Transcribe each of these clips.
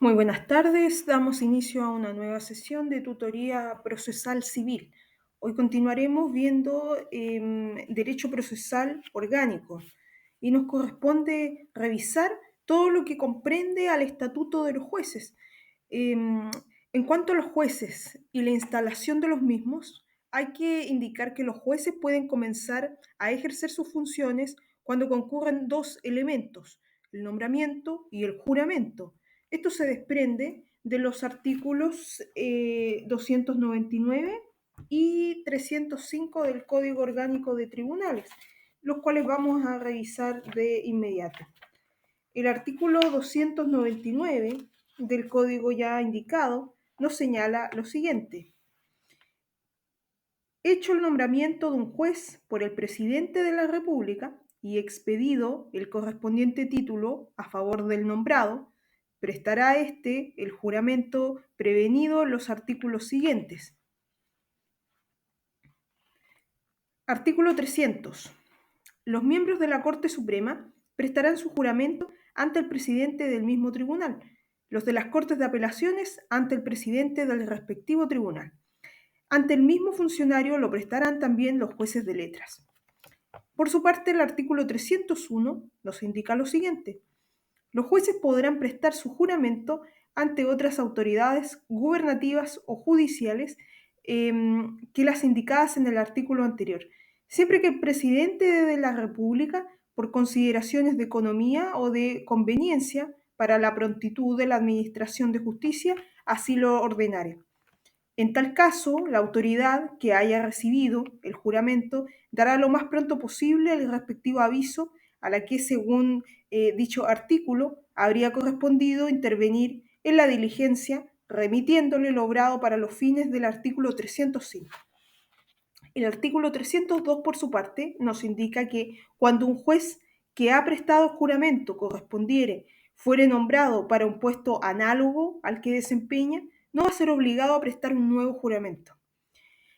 Muy buenas tardes, damos inicio a una nueva sesión de tutoría procesal civil. Hoy continuaremos viendo derecho procesal orgánico y nos corresponde revisar todo lo que comprende al estatuto de los jueces. Em, en cuanto a los jueces y la instalación de los mismos, hay que indicar que los jueces pueden comenzar a ejercer sus funciones cuando concurren dos elementos, el nombramiento y el juramento. Esto se desprende de los artículos 299 y 305 del Código Orgánico de Tribunales, los cuales vamos a revisar de inmediato. El artículo 299 del código ya indicado nos señala lo siguiente. Hecho el nombramiento de un juez por el presidente de la República y expedido el correspondiente título a favor del nombrado, prestará éste el juramento prevenido en los artículos siguientes. Artículo 300. Los miembros de la Corte Suprema prestarán su juramento ante el presidente del mismo tribunal, los de las Cortes de Apelaciones ante el presidente del respectivo tribunal. Ante el mismo funcionario lo prestarán también los jueces de letras. Por su parte, el artículo 301 nos indica lo siguiente. Los jueces podrán prestar su juramento ante otras autoridades gubernativas o judiciales que las indicadas en el artículo anterior, siempre que el presidente de la República, por consideraciones de economía o de conveniencia para la prontitud de la administración de justicia, así lo ordenare. En tal caso, la autoridad que haya recibido el juramento dará lo más pronto posible el respectivo aviso a la que, según dicho artículo, habría correspondido intervenir en la diligencia, remitiéndole lo obrado para los fines del artículo 305. El artículo 302, por su parte, nos indica que cuando un juez que ha prestado juramento correspondiere fuere nombrado para un puesto análogo al que desempeña, no va a ser obligado a prestar un nuevo juramento.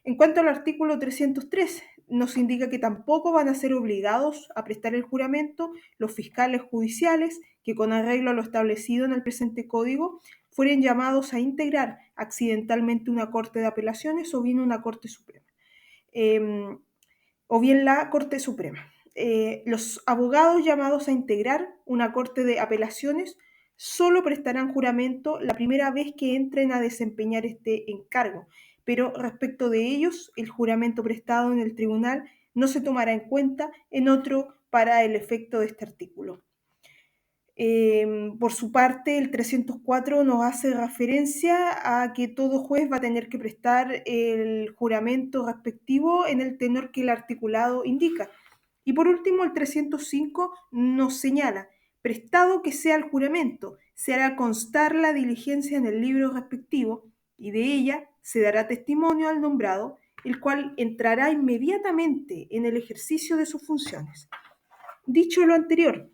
En cuanto al artículo 303, nos indica que tampoco van a ser obligados a prestar el juramento los fiscales judiciales que, con arreglo a lo establecido en el presente código, fueren llamados a integrar accidentalmente una Corte de Apelaciones o bien una Corte Suprema. O bien la Corte Suprema. Los abogados llamados a integrar una Corte de Apelaciones solo prestarán juramento la primera vez que entren a desempeñar este encargo, pero respecto de ellos, el juramento prestado en el tribunal no se tomará en cuenta en otro para el efecto de este artículo. Por su parte, el 304 nos hace referencia a que todo juez va a tener que prestar el juramento respectivo en el tenor que el articulado indica. Y por último, el 305 nos señala, prestado que sea el juramento, se hará constar la diligencia en el libro respectivo y de ella se dará testimonio al nombrado, el cual entrará inmediatamente en el ejercicio de sus funciones. Dicho lo anterior,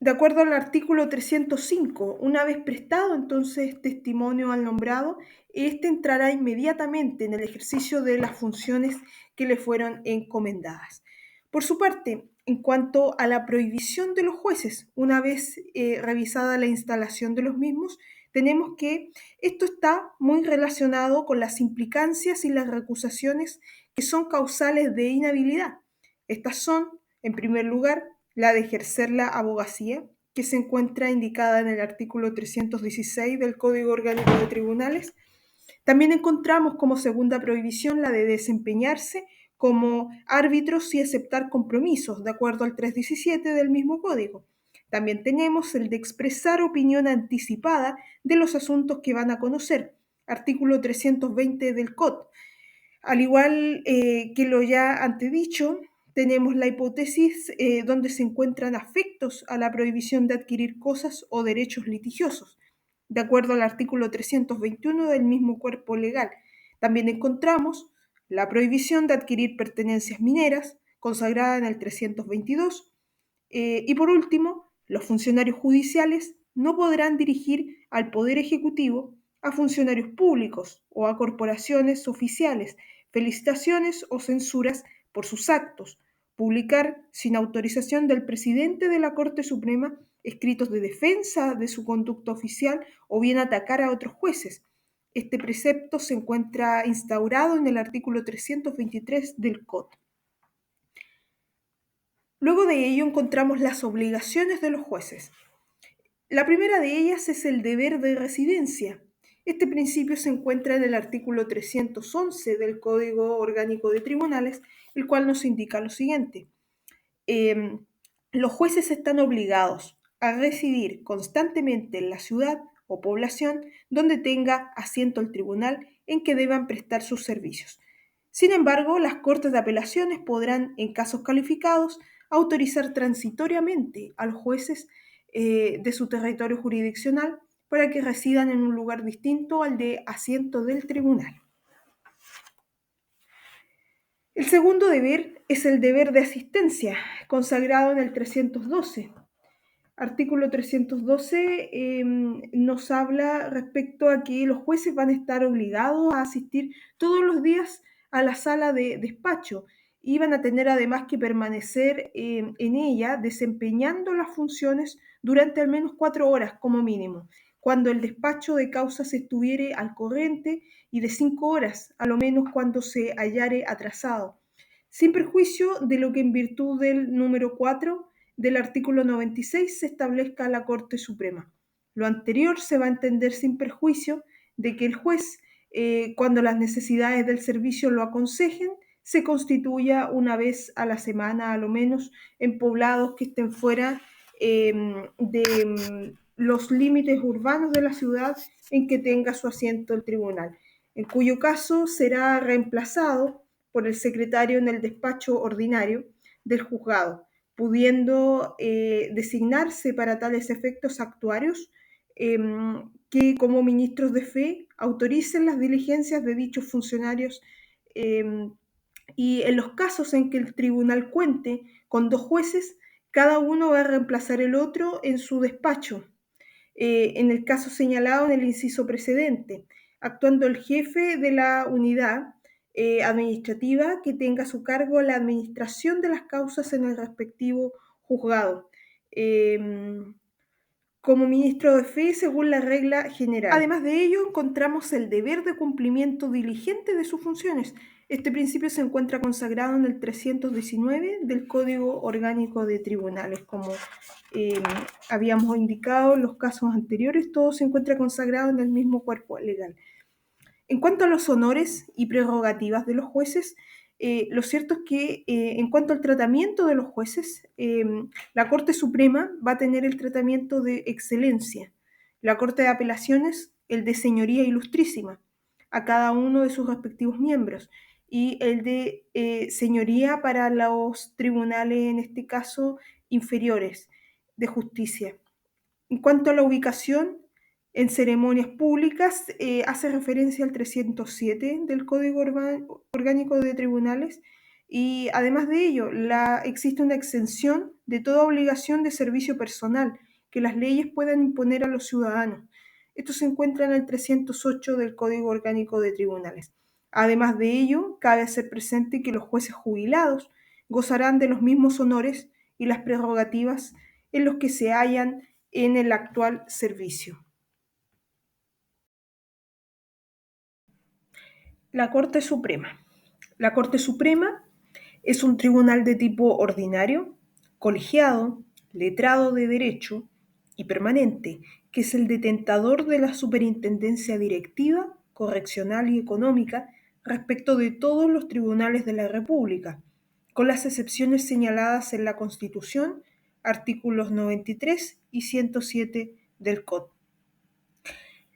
de acuerdo al artículo 305, una vez prestado entonces testimonio al nombrado, éste entrará inmediatamente en el ejercicio de las funciones que le fueron encomendadas. Por su parte, en cuanto a la prohibición de los jueces, una vez revisada la instalación de los mismos, tenemos que esto está muy relacionado con las implicancias y las recusaciones que son causales de inhabilidad. Estas son, en primer lugar, la de ejercer la abogacía, que se encuentra indicada en el artículo 316 del Código Orgánico de Tribunales. También encontramos como segunda prohibición la de desempeñarse como árbitros y aceptar compromisos, de acuerdo al 317 del mismo código. También tenemos el de expresar opinión anticipada de los asuntos que van a conocer, artículo 320 del COD. Al igual que lo ya antedicho, tenemos la hipótesis donde se encuentran afectos a la prohibición de adquirir cosas o derechos litigiosos, de acuerdo al artículo 321 del mismo cuerpo legal. También encontramos la prohibición de adquirir pertenencias mineras, consagrada en el 322. Y por último, los funcionarios judiciales no podrán dirigir al Poder Ejecutivo, a funcionarios públicos o a corporaciones oficiales felicitaciones o censuras por sus actos, publicar sin autorización del presidente de la Corte Suprema escritos de defensa de su conducta oficial o bien atacar a otros jueces. Este precepto se encuentra instaurado en el artículo 323 del Código. Luego de ello encontramos las obligaciones de los jueces. La primera de ellas es el deber de residencia. Este principio se encuentra en el artículo 311 del Código Orgánico de Tribunales, el cual nos indica lo siguiente. Los jueces están obligados a residir constantemente en la ciudad o población donde tenga asiento el tribunal en que deban prestar sus servicios. Sin embargo, las Cortes de Apelaciones podrán, en casos calificados, autorizar transitoriamente a los jueces de su territorio jurisdiccional para que residan en un lugar distinto al de asiento del tribunal. El segundo deber es el deber de asistencia, consagrado en el 312. Artículo 312 nos habla respecto a que los jueces van a estar obligados a asistir todos los días a la sala de despacho y van a tener además que permanecer en ella desempeñando las funciones durante al menos 4 horas como mínimo, cuando el despacho de causas estuviere al corriente y de 5 horas a lo menos cuando se hallare atrasado, sin perjuicio de lo que en virtud del número 4 del artículo 96 se establezca la Corte Suprema. Lo anterior se va a entender sin perjuicio de que el juez, cuando las necesidades del servicio lo aconsejen, se constituya una vez a la semana, a lo menos, en poblados que estén fuera de los límites urbanos de la ciudad en que tenga su asiento el tribunal, en cuyo caso será reemplazado por el secretario en el despacho ordinario del juzgado, pudiendo designarse para tales efectos actuarios que como ministros de fe autoricen las diligencias de dichos funcionarios y en los casos en que el tribunal cuente con 2 jueces, cada uno va a reemplazar el otro en su despacho, en el caso señalado en el inciso precedente, actuando el jefe de la unidad administrativa que tenga a su cargo la administración de las causas en el respectivo juzgado, como ministro de fe según la regla general. Además de ello, encontramos el deber de cumplimiento diligente de sus funciones. Este principio se encuentra consagrado en el 319 del Código Orgánico de Tribunales. Como habíamos indicado en los casos anteriores, todo se encuentra consagrado en el mismo cuerpo legal. En cuanto a los honores y prerrogativas de los jueces, lo cierto es que en cuanto al tratamiento de los jueces, la Corte Suprema va a tener el tratamiento de excelencia, la Corte de Apelaciones el de señoría ilustrísima a cada uno de sus respectivos miembros y el de señoría para los tribunales, en este caso, inferiores de justicia. En cuanto a la ubicación, en ceremonias públicas hace referencia al 307 del Código Orgánico de Tribunales y además de ello existe una exención de toda obligación de servicio personal que las leyes puedan imponer a los ciudadanos. Esto se encuentra en el 308 del Código Orgánico de Tribunales. Además de ello, cabe hacer presente que los jueces jubilados gozarán de los mismos honores y las prerrogativas en los que se hallan en el actual servicio. La Corte Suprema. La Corte Suprema es un tribunal de tipo ordinario, colegiado, letrado de derecho y permanente, que es el detentador de la superintendencia directiva, correccional y económica respecto de todos los tribunales de la República, con las excepciones señaladas en la Constitución, artículos 93 y 107 del Código.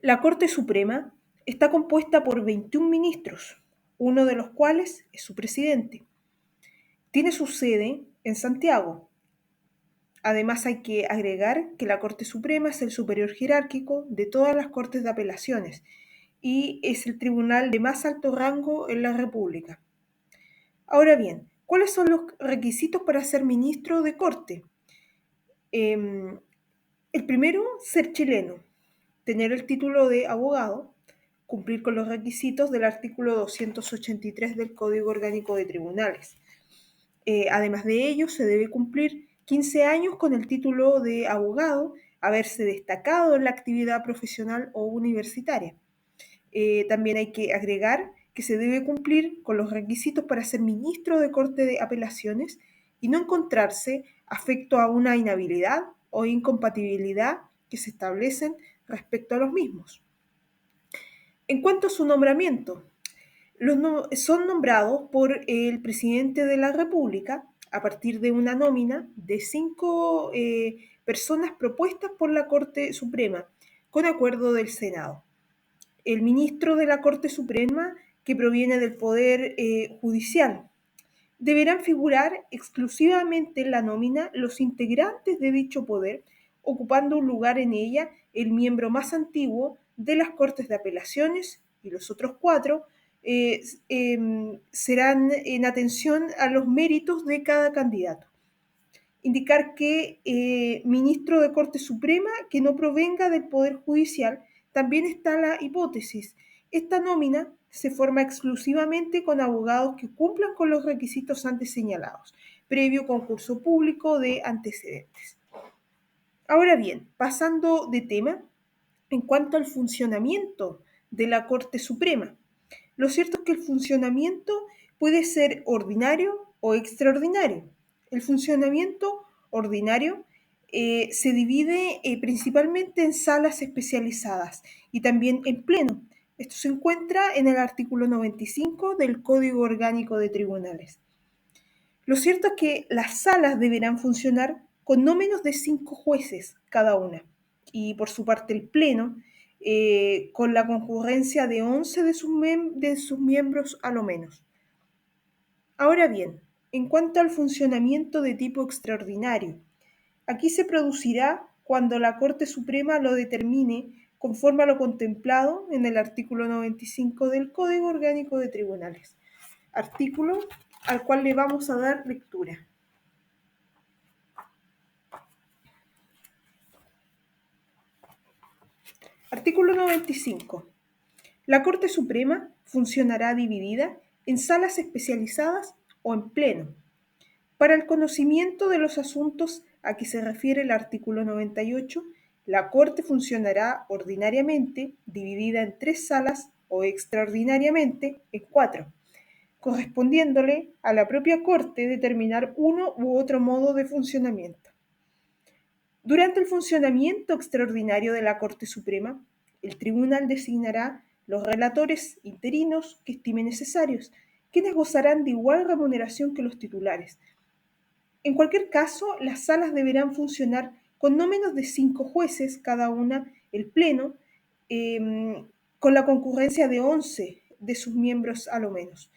La Corte Suprema está compuesta por 21 ministros, uno de los cuales es su presidente. Tiene su sede en Santiago. Además hay que agregar que la Corte Suprema es el superior jerárquico de todas las Cortes de Apelaciones y es el tribunal de más alto rango en la República. Ahora bien, ¿cuáles son los requisitos para ser ministro de Corte? El primero, ser chileno, tener el título de abogado, cumplir con los requisitos del artículo 283 del Código Orgánico de Tribunales. Además de ello, se debe cumplir 15 años con el título de abogado, haberse destacado en la actividad profesional o universitaria. También hay que agregar que se debe cumplir con los requisitos para ser ministro de Corte de Apelaciones y no encontrarse afecto a una inhabilidad o incompatibilidad que se establecen respecto a los mismos. En cuanto a su nombramiento, son nombrados por el presidente de la República a partir de una nómina de 5 personas propuestas por la Corte Suprema con acuerdo del Senado. El ministro de la Corte Suprema, que proviene del Poder Judicial, deberán figurar exclusivamente en la nómina los integrantes de dicho poder, ocupando un lugar en ella el miembro más antiguo de las Cortes de Apelaciones y los otros 4 serán en atención a los méritos de cada candidato. Indicar que ministro de Corte Suprema que no provenga del Poder Judicial, también está la hipótesis. Esta nómina se forma exclusivamente con abogados que cumplan con los requisitos antes señalados, previo concurso público de antecedentes. Ahora bien, pasando de tema, en cuanto al funcionamiento de la Corte Suprema, lo cierto es que el funcionamiento puede ser ordinario o extraordinario. El funcionamiento ordinario se divide principalmente en salas especializadas y también en pleno. Esto se encuentra en el artículo 95 del Código Orgánico de Tribunales. Lo cierto es que las salas deberán funcionar con no menos de 5 jueces cada una. Y por su parte el Pleno, con la concurrencia de 11 de sus miembros a lo menos. Ahora bien, en cuanto al funcionamiento de tipo extraordinario, aquí se producirá cuando la Corte Suprema lo determine conforme a lo contemplado en el artículo 95 del Código Orgánico de Tribunales, artículo al cual le vamos a dar lectura. Artículo 95. La Corte Suprema funcionará dividida en salas especializadas o en pleno. Para el conocimiento de los asuntos a que se refiere el artículo 98, la Corte funcionará ordinariamente dividida en 3 salas o extraordinariamente en 4, correspondiéndole a la propia Corte determinar uno u otro modo de funcionamiento. Durante el funcionamiento extraordinario de la Corte Suprema, el tribunal designará los relatores interinos que estime necesarios, quienes gozarán de igual remuneración que los titulares. En cualquier caso, las salas deberán funcionar con no menos de 5 jueces cada una, el Pleno, con la concurrencia de 11 de sus miembros a lo menos.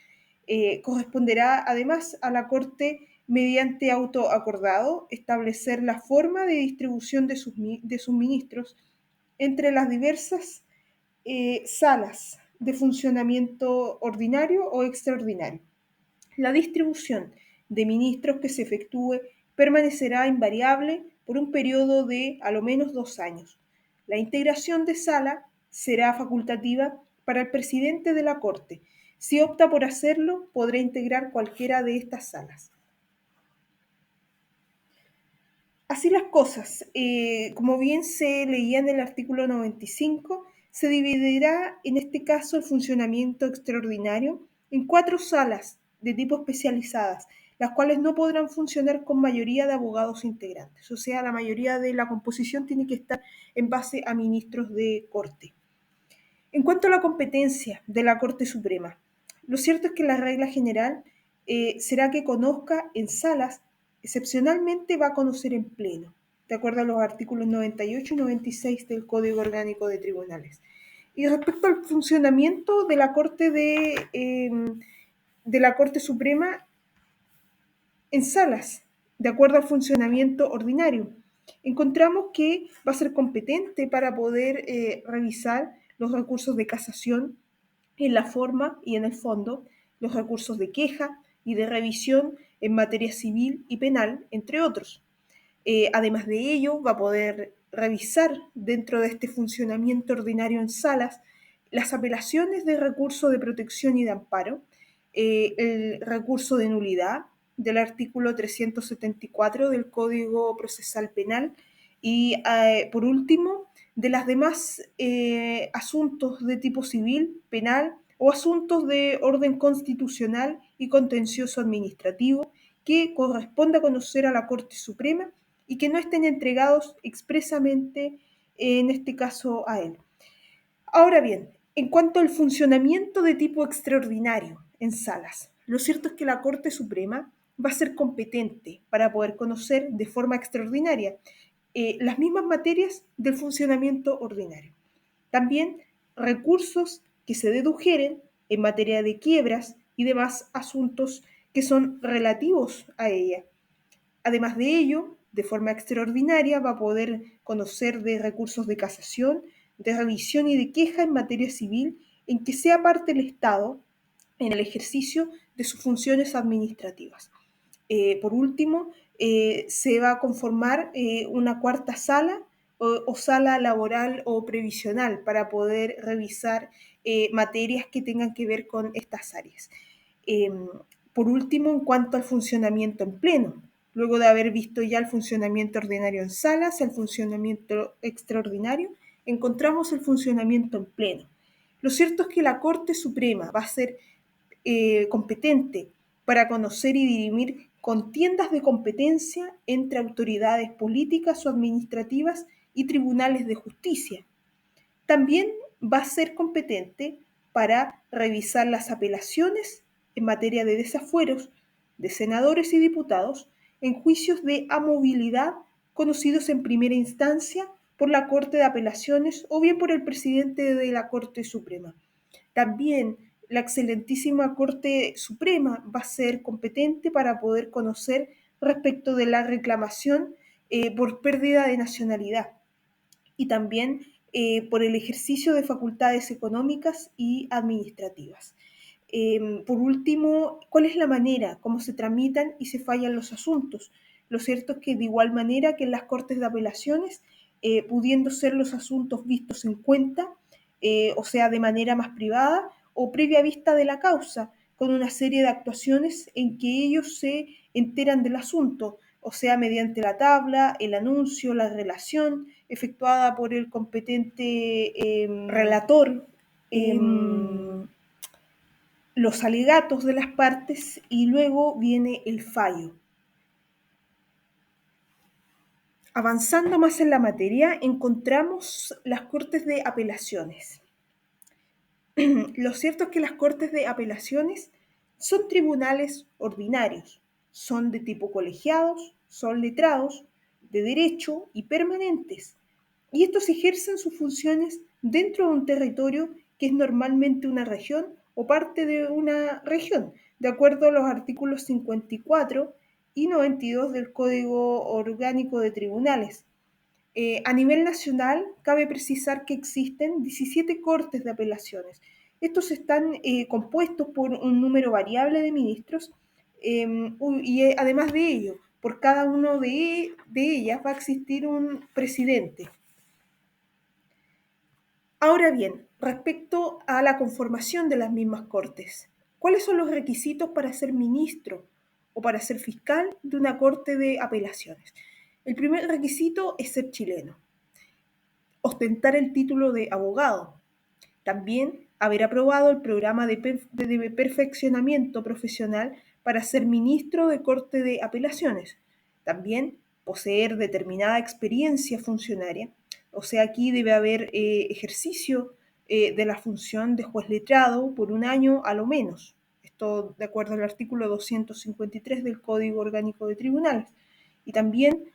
Corresponderá además a la Corte, mediante auto acordado, establecer la forma de distribución de sus ministros entre las diversas salas de funcionamiento ordinario o extraordinario. La distribución de ministros que se efectúe permanecerá invariable por un periodo de a lo menos 2 años. La integración de sala será facultativa para el presidente de la Corte. Si opta por hacerlo, podrá integrar cualquiera de estas salas. Así las cosas, como bien se leía en el artículo 95, se dividirá en este caso el funcionamiento extraordinario en 4 salas de tipo especializadas, las cuales no podrán funcionar con mayoría de abogados integrantes. O sea, la mayoría de la composición tiene que estar en base a ministros de Corte. En cuanto a la competencia de la Corte Suprema, lo cierto es que la regla general será que conozca en salas, excepcionalmente va a conocer en pleno, de acuerdo a los artículos 98 y 96 del Código Orgánico de Tribunales. Y respecto al funcionamiento de la Corte Suprema en salas, de acuerdo al funcionamiento ordinario, encontramos que va a ser competente para poder revisar los recursos de casación en la forma y en el fondo, los recursos de queja y de revisión en materia civil y penal, entre otros. Además de ello, va a poder revisar dentro de este funcionamiento ordinario en salas las apelaciones de recurso de protección y de amparo, el recurso de nulidad, del artículo 374 del Código Procesal Penal y, por último, de las demás asuntos de tipo civil, penal o asuntos de orden constitucional y contencioso administrativo que corresponda conocer a la Corte Suprema y que no estén entregados expresamente, en este caso, a él. Ahora bien, en cuanto al funcionamiento de tipo extraordinario en salas, lo cierto es que la Corte Suprema va a ser competente para poder conocer de forma extraordinaria las mismas materias del funcionamiento ordinario. También recursos que se dedujeren en materia de quiebras y demás asuntos que son relativos a ella. Además de ello, de forma extraordinaria va a poder conocer de recursos de casación, de revisión y de queja en materia civil en que sea parte el Estado en el ejercicio de sus funciones administrativas. Por último, se va a conformar una cuarta sala o sala laboral o previsional para poder revisar materias que tengan que ver con estas áreas. Eh, por último, en cuanto al funcionamiento en pleno, luego de haber visto ya el funcionamiento ordinario en salas, el funcionamiento extraordinario, encontramos el funcionamiento en pleno. Lo cierto es que la Corte Suprema va a ser competente para conocer y dirimir contiendas de competencia entre autoridades políticas o administrativas y tribunales de justicia. También va a ser competente para revisar las apelaciones en materia de desafueros de senadores y diputados en juicios de amovilidad conocidos en primera instancia por la Corte de Apelaciones o bien por el presidente de la Corte Suprema. También la excelentísima Corte Suprema va a ser competente para poder conocer respecto de la reclamación por pérdida de nacionalidad y también por el ejercicio de facultades económicas y administrativas. Por último, ¿cuál es la manera, cómo se tramitan y se fallan los asuntos? Lo cierto es que de igual manera que en las Cortes de Apelaciones, pudiendo ser los asuntos vistos en cuenta, o sea, de manera más privada o previa vista de la causa, con una serie de actuaciones en que ellos se enteran del asunto, o sea, mediante la tabla, el anuncio, la relación efectuada por el competente relator, los alegatos de las partes y luego viene el fallo. Avanzando más en la materia, encontramos las Cortes de Apelaciones. Lo cierto es que las Cortes de Apelaciones son tribunales ordinarios, son de tipo colegiados, son letrados, de derecho y permanentes. Y estos ejercen sus funciones dentro de un territorio que es normalmente una región o parte de una región, de acuerdo a los artículos 54 y 92 del Código Orgánico de Tribunales. A nivel nacional, cabe precisar que existen 17 cortes de apelaciones. Estos están compuestos por un número variable de ministros y además de ello, por cada uno de ellas va a existir un presidente. Ahora bien, respecto a la conformación de las mismas cortes, ¿cuáles son los requisitos para ser ministro o para ser fiscal de una corte de apelaciones? El primer requisito es ser chileno, ostentar el título de abogado, también haber aprobado el programa de perfeccionamiento profesional para ser ministro de Corte de Apelaciones, también poseer determinada experiencia funcionaria, o sea, aquí debe haber ejercicio de la función de juez letrado por un año a lo menos, esto de acuerdo al artículo 253 del Código Orgánico de Tribunales, y también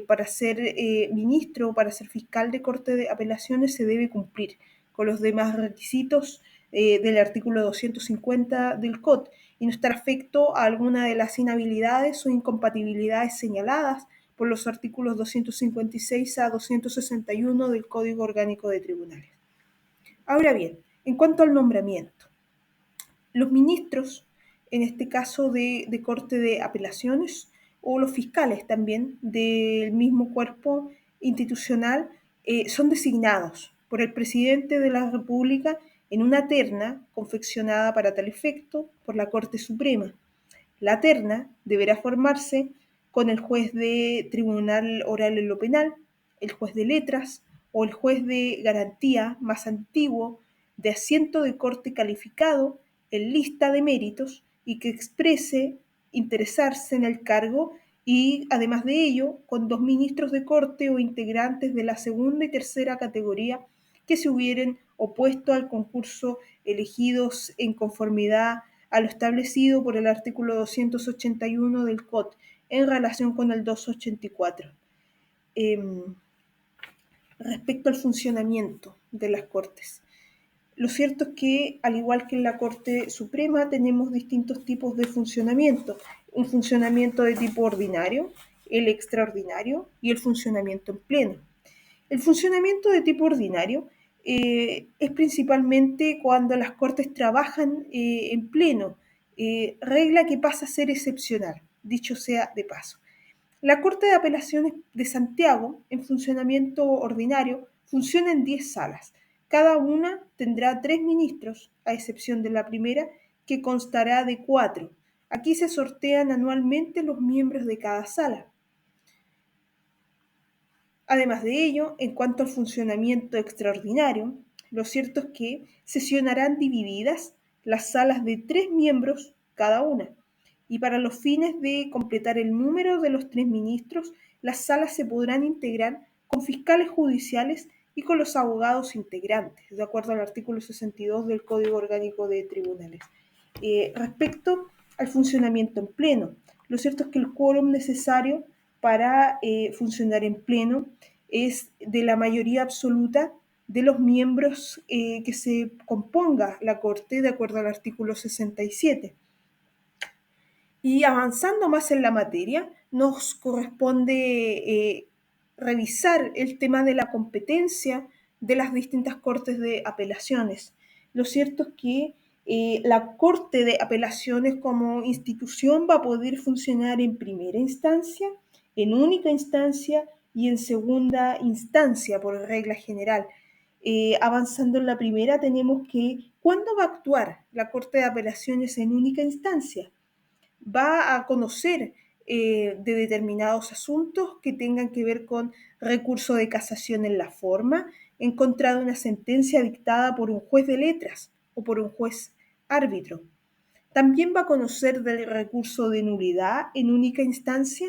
para ser ministro o para ser fiscal de Corte de Apelaciones se debe cumplir con los demás requisitos del artículo 250 del COT y no estar afecto a alguna de las inhabilidades o incompatibilidades señaladas por los artículos 256 a 261 del Código Orgánico de Tribunales. Ahora bien, en cuanto al nombramiento, los ministros, en este caso de Corte de Apelaciones, o los fiscales también del mismo cuerpo institucional, son designados por el presidente de la República en una terna confeccionada para tal efecto por la Corte Suprema. La terna deberá formarse con el juez de tribunal oral en lo penal, el juez de letras o el juez de garantía más antiguo de asiento de corte calificado en lista de méritos y que exprese interesarse en el cargo y, además de ello, con 2 ministros de corte o integrantes de la segunda y tercera categoría que se hubieran opuesto al concurso elegidos en conformidad a lo establecido por el artículo 281 del COT en relación con el 284. Respecto al funcionamiento de las Cortes. Lo cierto es que, al igual que en la Corte Suprema, tenemos distintos tipos de funcionamiento. Un funcionamiento de tipo ordinario, el extraordinario y el funcionamiento en pleno. El funcionamiento de tipo ordinario es principalmente cuando las Cortes trabajan en pleno, regla que pasa a ser excepcional, dicho sea de paso. La Corte de Apelaciones de Santiago, en funcionamiento ordinario, funciona en 10 salas. Cada una tendrá 3 ministros, a excepción de la primera, que constará de 4. Aquí se sortean anualmente los miembros de cada sala. Además de ello, en cuanto al funcionamiento extraordinario, lo cierto es que sesionarán divididas las salas de 3 miembros cada una. Y para los fines de completar el número de los 3 ministros, las salas se podrán integrar con fiscales judiciales y con los abogados integrantes, de acuerdo al artículo 62 del Código Orgánico de Tribunales. Respecto al funcionamiento en pleno, lo cierto es que el quórum necesario para funcionar en pleno es de la mayoría absoluta de los miembros que se componga la Corte, de acuerdo al artículo 67. Y avanzando más en la materia, nos corresponde revisar el tema de la competencia de las distintas cortes de apelaciones. Lo cierto es que la Corte de Apelaciones como institución va a poder funcionar en primera instancia, en única instancia y en segunda instancia por regla general. Avanzando en la primera, tenemos que, ¿cuándo va a actuar la Corte de Apelaciones en única instancia? Va a conocer de determinados asuntos que tengan que ver con recurso de casación en la forma, en contra de una sentencia dictada por un juez de letras o por un juez árbitro. También va a conocer del recurso de nulidad en única instancia,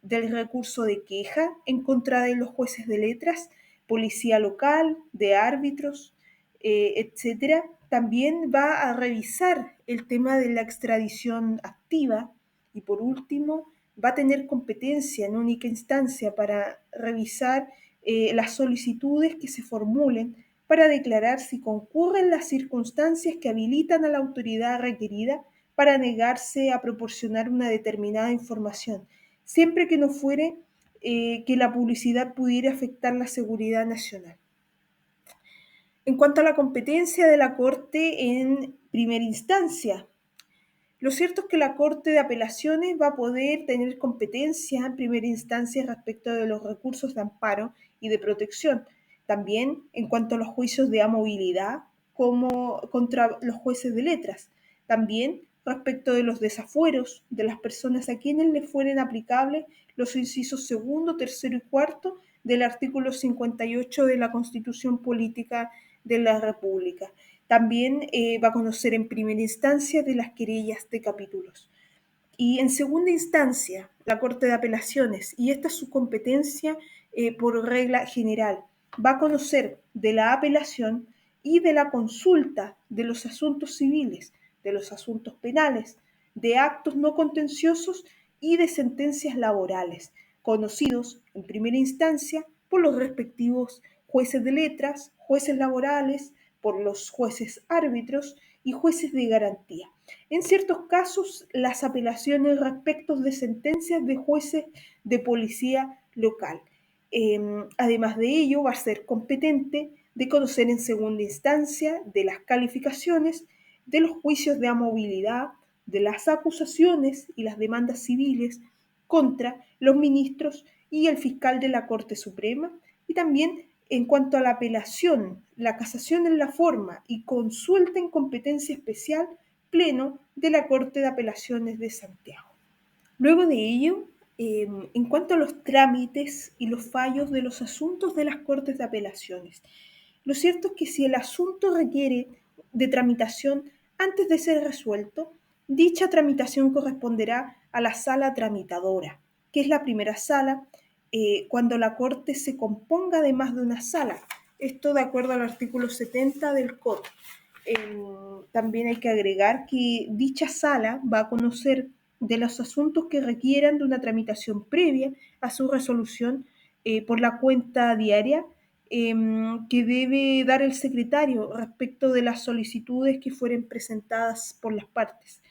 del recurso de queja en contra de los jueces de letras, policía local, de árbitros, etcétera. También va a revisar el tema de la extradición activa y, por último, va a tener competencia en única instancia para revisar las solicitudes que se formulen para declarar si concurren las circunstancias que habilitan a la autoridad requerida para negarse a proporcionar una determinada información, siempre que no fuere que la publicidad pudiera afectar la seguridad nacional. En cuanto a la competencia de la Corte en primera instancia, lo cierto es que la Corte de Apelaciones va a poder tener competencia en primera instancia respecto de los recursos de amparo y de protección. También en cuanto a los juicios de amovilidad como contra los jueces de letras. También respecto de los desafueros de las personas a quienes les fueren aplicables los incisos segundo, tercero y cuarto del artículo 58 de la Constitución Política de la República. También va a conocer en primera instancia de las querellas de capítulos. Y en segunda instancia, la Corte de Apelaciones, y esta es su competencia por regla general, va a conocer de la apelación y de la consulta de los asuntos civiles, de los asuntos penales, de actos no contenciosos y de sentencias laborales, conocidos en primera instancia por los respectivos jueces de letras, jueces laborales, por los jueces árbitros y jueces de garantía. En ciertos casos, las apelaciones respecto de sentencias de jueces de policía local. Además de ello, va a ser competente de conocer en segunda instancia de las calificaciones, de los juicios de amovilidad, de las acusaciones y las demandas civiles contra los ministros y el fiscal de la Corte Suprema, y también en cuanto a la apelación, la casación en la forma y consulta en competencia especial Pleno de la Corte de Apelaciones de Santiago. Luego de ello, en cuanto a los trámites y los fallos de los asuntos de las Cortes de Apelaciones, lo cierto es que si el asunto requiere de tramitación antes de ser resuelto, dicha tramitación corresponderá a la sala tramitadora, que es la primera sala cuando la Corte se componga de más de una sala. Esto de acuerdo al artículo 70 del COD. También hay que agregar que dicha sala va a conocer de los asuntos que requieran de una tramitación previa a su resolución por la cuenta diaria que debe dar el secretario respecto de las solicitudes que fueren presentadas por las partes.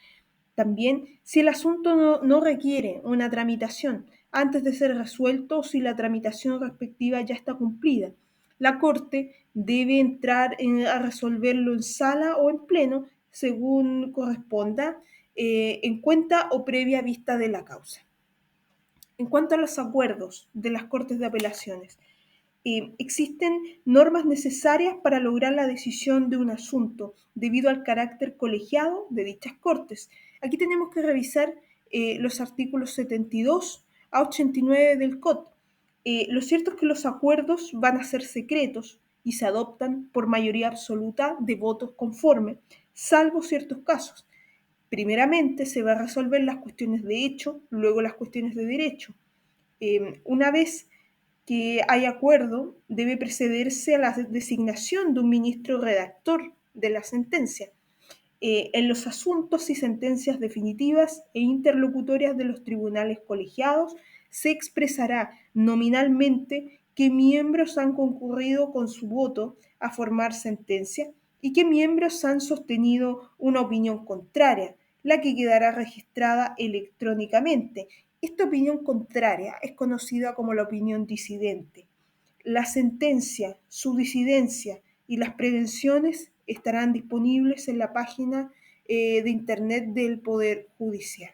También, si el asunto no requiere una tramitación antes de ser resuelto o si la tramitación respectiva ya está cumplida, la Corte debe entrar a resolverlo en sala o en pleno, según corresponda, en cuenta o previa vista de la causa. En cuanto a los acuerdos de las Cortes de Apelaciones, existen normas necesarias para lograr la decisión de un asunto debido al carácter colegiado de dichas cortes. Aquí tenemos que revisar los artículos 72 a 89 del COD. Lo cierto es que los acuerdos van a ser secretos y se adoptan por mayoría absoluta de votos conforme, salvo ciertos casos. Primeramente se va a resolver las cuestiones de hecho, luego las cuestiones de derecho. Una vez que hay acuerdo, debe precederse a la designación de un ministro redactor de la sentencia en los asuntos y sentencias definitivas e interlocutorias de los tribunales colegiados. Se expresará nominalmente qué miembros han concurrido con su voto a formar sentencia y qué miembros han sostenido una opinión contraria, la que quedará registrada electrónicamente. Esta opinión contraria es conocida como la opinión disidente. La sentencia, su disidencia y las prevenciones estarán disponibles en la página de internet del Poder Judicial.